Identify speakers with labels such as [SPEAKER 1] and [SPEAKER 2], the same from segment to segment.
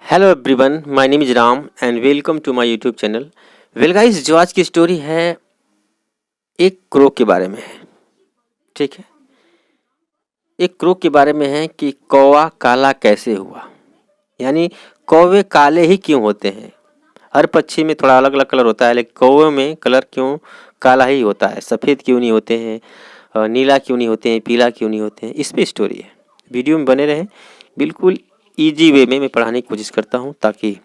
[SPEAKER 1] Hello everyone, my name is Ram and welcome to my YouTube channel. Well guys, जो आज की story है एक क्रो के बारे में है। ठीक है, एक क्रो के बारे में है कि कौवा काला कैसे हुआ, यानी कौवे काले ही क्यों होते हैं। हर पक्षी में थोड़ा अलग अलग कलर होता है, लेकिन कौवे में कलर क्यों काला ही होता है, सफ़ेद क्यों नहीं होते हैं, नीला क्यों नहीं होते हैं, पीला क्यों नहीं होते हैं। इस पे स्टोरी है। वीडियो में बने रहें। बिल्कुल ईजी वे में मैं पढ़ाने की कोशिश करता हूँ ताकि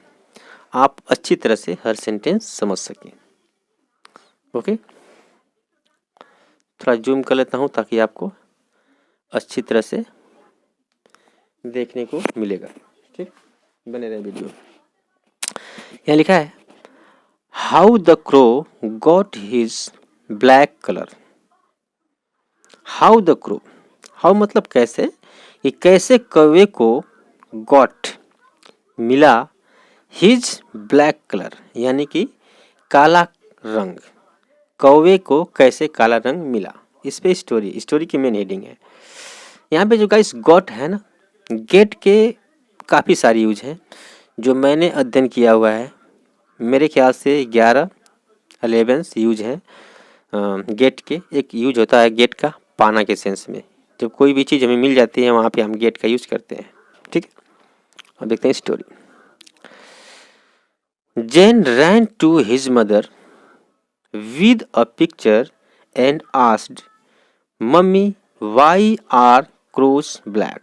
[SPEAKER 1] आप अच्छी तरह से हर सेंटेंस समझ सकें। ओके, थोड़ा जूम कर लेता हूँ ताकि आपको अच्छी तरह से देखने को मिलेगा। ठीक, बने रहे वीडियो। यहाँ लिखा है how the crow got his black colour. How the crow, how मतलब कैसे, कि कैसे कौवे को गॉट मिला हिज ब्लैक कलर, यानी कि काला रंग। कौवे को कैसे काला रंग मिला, इस पे स्टोरी की मेन हेडिंग है। यहाँ पे जो गाइस गॉट है ना, गेट के काफ़ी सारी यूज हैं जो मैंने अध्ययन किया हुआ है। मेरे ख्याल से 11 यूज है गेट के। एक यूज होता है गेट का पाना के सेंस में, जब कोई भी चीज़ हमें मिल जाती है वहाँ पे हम गेट का यूज करते हैं। ठीक है, अब देखते हैं story. Jen ran to his mother with a picture and asked, "Mummy, why are crows black?"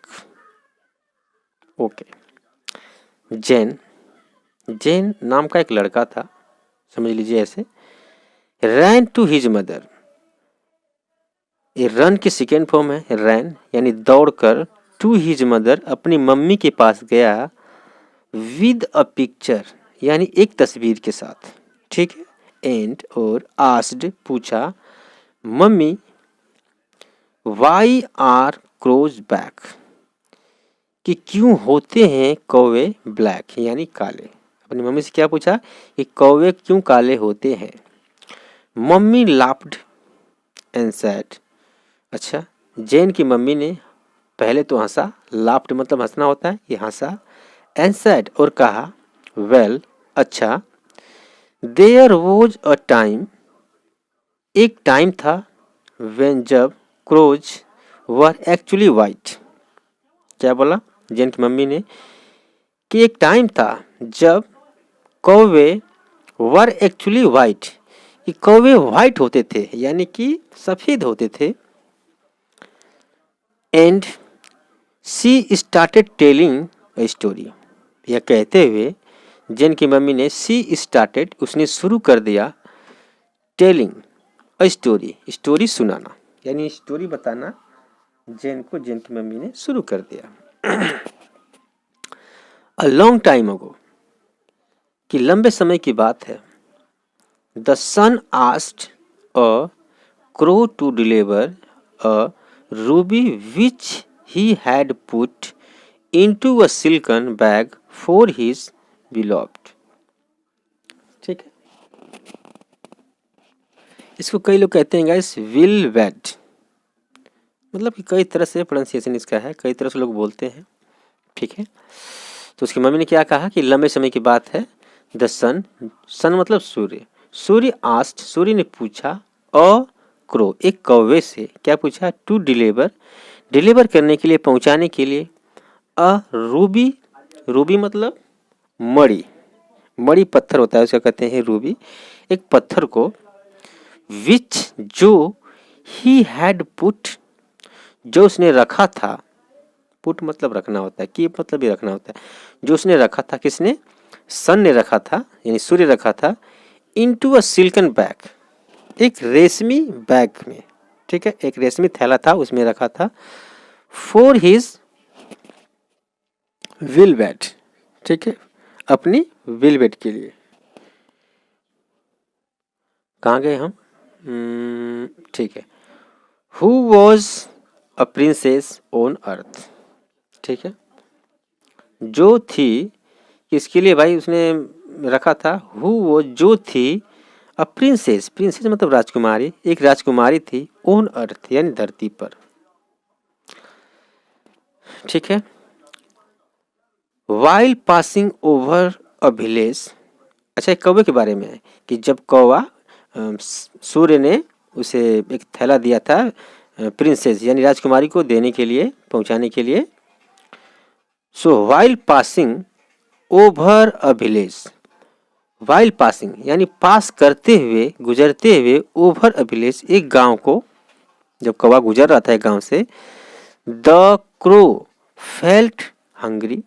[SPEAKER 1] Okay, Jane नाम का एक लड़का था, समझ लीजिए ऐसे। रैन टू हिज मदर, ये रन की सेकेंड फॉर्म है रैन, यानी दौड़कर। टू हिज मदर, अपनी मम्मी के पास गया। विद अ पिक्चर, यानी एक तस्वीर के साथ। ठीक है, एंड और आस्ड, पूछा। Mummy, why are crows black, कि क्यों होते हैं कौवे ब्लैक, यानी काले। अपनी मम्मी से क्या पूछा कि कौवे क्यों काले होते हैं। मम्मी लाफ्ड एंड सेड, अच्छा, जेन की मम्मी ने पहले तो हंसा। लाफ्ड मतलब हंसना होता है, ये हंसा। एंड सेड, और कहा। वेल, अच्छा। देयर वॉज अ टाइम, एक टाइम था। व्हेन, जब। क्रोज वर एक्चुअली वाइट, क्या बोला जेन की मम्मी ने, कि एक टाइम था जब कौवे वर एक्चुअली वाइट, कि कौवे वाइट होते थे, यानी कि सफ़ेद होते थे। And she started telling a story, यह कहते हुए जेन की मम्मी ने शी स्टार्टेड, उसने शुरू कर दिया। टेलिंग अ स्टोरी, स्टोरी सुनाना, यानी स्टोरी बताना जेन को जेन की मम्मी ने शुरू कर दिया। अ लॉन्ग टाइम अगो, कि लंबे समय की बात है। The sun asked a crow to deliver a ruby which he had put into a silken bag for his beloved. ठीक है, इसको कई लोग कहते हैं गाइस विल वेड, मतलब कि कई तरह से प्रोनाउंसिएशन इसका है, कई तरह से लोग बोलते हैं। ठीक है, तो उसकी मम्मी ने क्या कहा कि लंबे समय की बात है। द सन, सन मतलब सूर्य। सूर्य आस्ट, सूर्य ने पूछा। अ क्रो, एक कौवे से क्या पूछा। टू डिलीवर, डिलीवर करने के लिए, पहुंचाने के लिए। अ रूबी, रूबी मतलब मणि, मणि पत्थर होता है, उसका कहते हैं रूबी। एक पत्थर को। विच, जो। ही हैड पुट, जो उसने रखा था। पुट मतलब रखना होता है, कीप मतलब भी रखना होता है। जो उसने रखा था, किसने, सन ने रखा था, यानी सूर्य रखा था। इनटू अ सिल्कन बैग, एक रेशमी बैग में। ठीक है, एक रेशमी थैला था, उसमें रखा था। फॉर हिज विलवेट, ठीक है, अपनी विलवेट के लिए। कहाँ गए हम, ठीक है। Who was a princess on earth, ठीक है, जो थी, किसके लिए भाई उसने रखा था। हु वो, जो थी। अ प्रिंसेस, प्रिंसेस मतलब राजकुमारी, एक राजकुमारी थी। ऑन अर्थ, यानी धरती पर। ठीक है, while passing over a village. अच्छा, एक कौवे के बारे में है कि जब कौवा सूर्य ने उसे एक थैला दिया था प्रिंसेस यानी राजकुमारी को देने के लिए, पहुंचाने के लिए। So while passing over a village, while passing यानी पास करते हुए, गुजरते हुए, ओवर अ विलेज एक गांव को, जब कौवा गुजर रहा था एक गांव से, the crow felt hungry.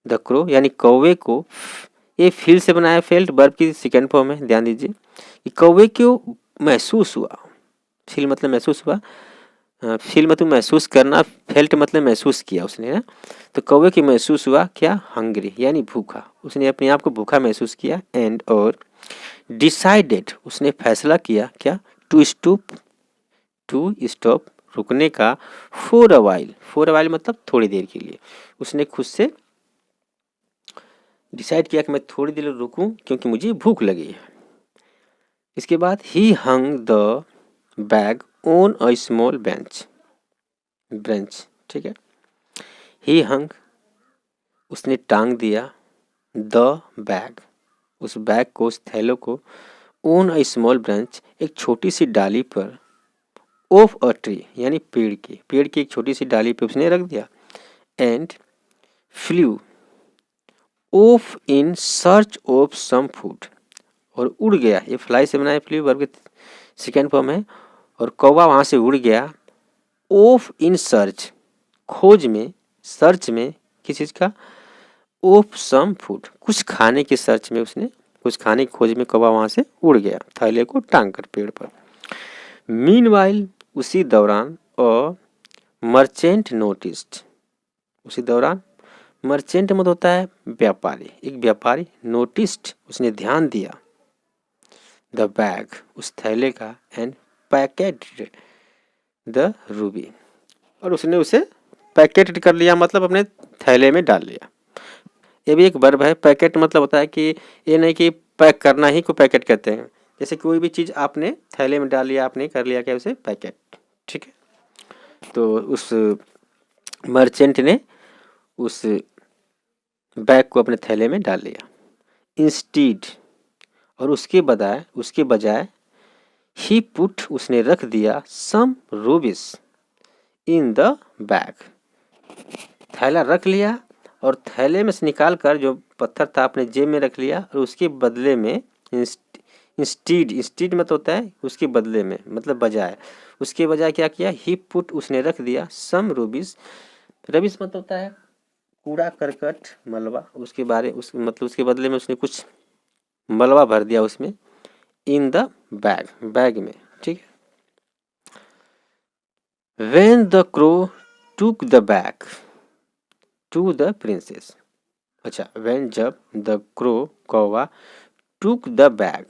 [SPEAKER 1] The crow यानी कौवे को, ये फील से बनाया, फेल्ट वर्ब की सेकेंड फॉर्म है, ध्यान दीजिए कि कौवे को महसूस हुआ। फील मतलब महसूस हुआ, फील मतलब महसूस करना, फेल्ट मतलब महसूस किया उसने ना। तो कौवे की महसूस हुआ क्या, हंग्री यानी भूखा, उसने अपने आप को भूखा महसूस किया। एंड और डिसाइडेड उसने फैसला किया क्या, टू स्टॉप रुकने का, फॉर अ वाइल मतलब थोड़ी देर के लिए। उसने खुद से डिसाइड किया कि मैं थोड़ी देर रुकूं क्योंकि मुझे भूख लगी है। इसके बाद ही hung the bag on a small branch, ठीक है। ही हंग उसने टांग दिया, द बैग उस बैग को, उस थैलों को, ऑन अ स्मॉल ब्रांच एक छोटी सी डाली पर, ऑफ अ ट्री यानी पेड़ की एक छोटी सी डाली पे उसने रख दिया। And flew off in search of some food, और उड़ गया, ये फ्लाई से बनाया, फ्लू वर्ब के सेकेंड फॉर्म है। और कौवा वहां से उड़ गया, ऑफ इन सर्च खोज में, सर्च में किस चीज का, ऑफ सम फूड कुछ खाने की सर्च में, उसने कुछ खाने की खोज में कौवा वहां से उड़ गया थैले को टांग कर पेड़ पर। मीनवाइल उसी दौरान, अ मर्चेंट नोटिस्ड, उसी दौरान, मर्चेंट मतलब होता है व्यापारी, एक व्यापारी, नोटिस्ड उसने ध्यान दिया, द बैग उस थैले का, एंड पैकेट द रूबी और उसने उसे पैकेट कर लिया, मतलब अपने थैले में डाल लिया। ये भी एक वर्ब है। पैकेट मतलब होता है कि ये नहीं कि पैक करना ही को पैकेट कहते हैं, जैसे कोई भी चीज़ आपने थैले में डाल लिया, आपने कर लिया क्या, उसे पैकेट, ठीक है। तो उस मर्चेंट ने उस बैग को अपने थैले में डाल लिया। इंस्टीड और उसके बजाय ही पुट उसने रख दिया, सम रूबीज इन द बैग, थैला रख लिया और थैले में से निकाल कर जो पत्थर था अपने जेब में रख लिया, और उसके बदले में इंस्टीड मतलब होता है उसके बदले में, मतलब बजाय, उसके बजाय क्या किया, ही पुट उसने रख दिया, सम रूबीज, रबीज मतलब होता है कूड़ा करकट मलबा, उसके मतलब उसके बदले में उसने कुछ मलबा भर दिया उसमें, इन द बैग में, ठीक है। When the crow took the bag to the princess, अच्छा, when जब, the crow कौवा, took the bag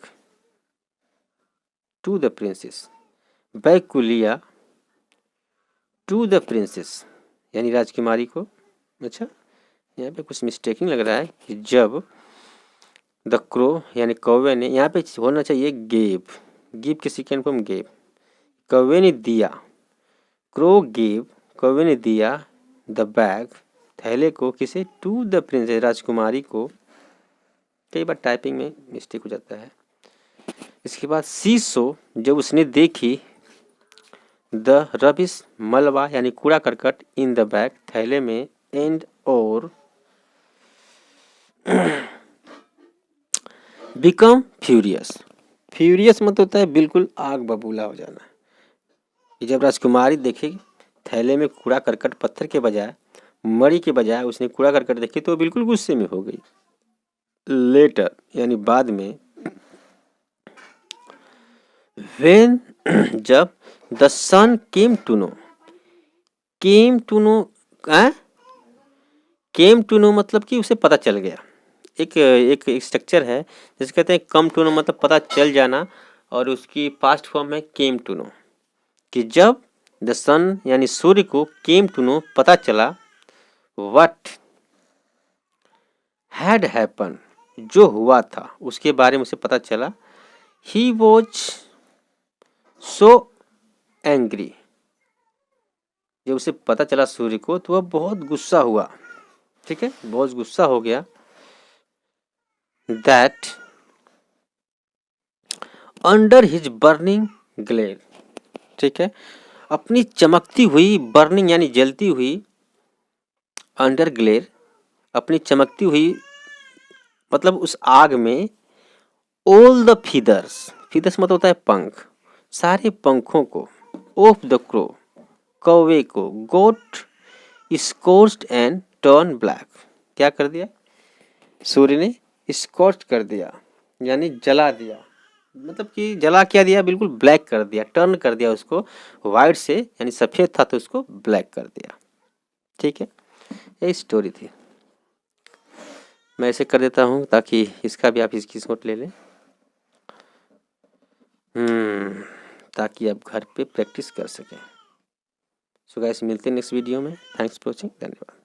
[SPEAKER 1] to the princess bag को लिया, to the princess यानी राजकुमारी को। अच्छा, यहाँ पे कुछ मिस्टेकिंग लग रहा है कि जब द क्रो यानी कौवे ने, यहाँ पे होना चाहिए गिव के सेकेंड फॉर्म गेव, कौवे ने दिया, क्रो गिव कौवे ने दिया, द बैग थैले को, किसे, टू द प्रिंसेस राजकुमारी को। कई बार टाइपिंग में मिस्टेक हो जाता है। इसके बाद सी सो जब उसने देखी, द रबिश मलबा यानी कूड़ा करकट, इन द बैग थैले में, एंड और बिकम फ्यूरियस मतलब होता है बिल्कुल आग बबूला हो जाना। जब राजकुमारी देखेगी थैले में कूड़ा करकट, पत्थर के बजाय, मरी के बजाय उसने कूड़ा करकट देखी तो बिल्कुल गुस्से में हो गई। लेटर यानी बाद में, व्हेन जब, the sun came to know मतलब कि उसे पता चल गया। एक स्ट्रक्चर है जिसे कहते हैं कम टू नो, मतलब पता चल जाना, और उसकी पास्ट फॉर्म है केम टू नो, कि जब द सन यानी सूर्य को, केम टू नो पता चला, व्हाट हैड हैपन जो हुआ था उसके बारे में उसे पता चला, ही वॉज सो एंग्री जब उसे पता चला सूर्य को तो वह बहुत गुस्सा हुआ। ठीक है, बहुत गुस्सा हो गया। That under his burning glare, ठीक है, अपनी चमकती हुई, बर्निंग यानी जलती हुई, अंडर ग्लेयर अपनी चमकती हुई मतलब उस आग में, ऑल द फीदर्स, फीदर्स मतलब होता है पंख, सारे पंखों को, ऑफ द क्रो कौवे को, गोट स्कोर्च्ड एंड टर्न ब्लैक, क्या कर दिया, सूर्य ने स्कॉच कर दिया यानी जला दिया, मतलब कि जला क्या दिया, बिल्कुल ब्लैक कर दिया, टर्न कर दिया उसको, वाइट से यानी सफ़ेद था तो उसको ब्लैक कर दिया। ठीक है, यही स्टोरी थी। मैं ऐसे कर देता हूँ ताकि इसका भी आप इसकी नोट ले लें, ताकि आप घर पे प्रैक्टिस कर सकें। सो गाइस, मिलते हैं नेक्स्ट वीडियो में। थैंक्स फॉर वॉचिंग, धन्यवाद।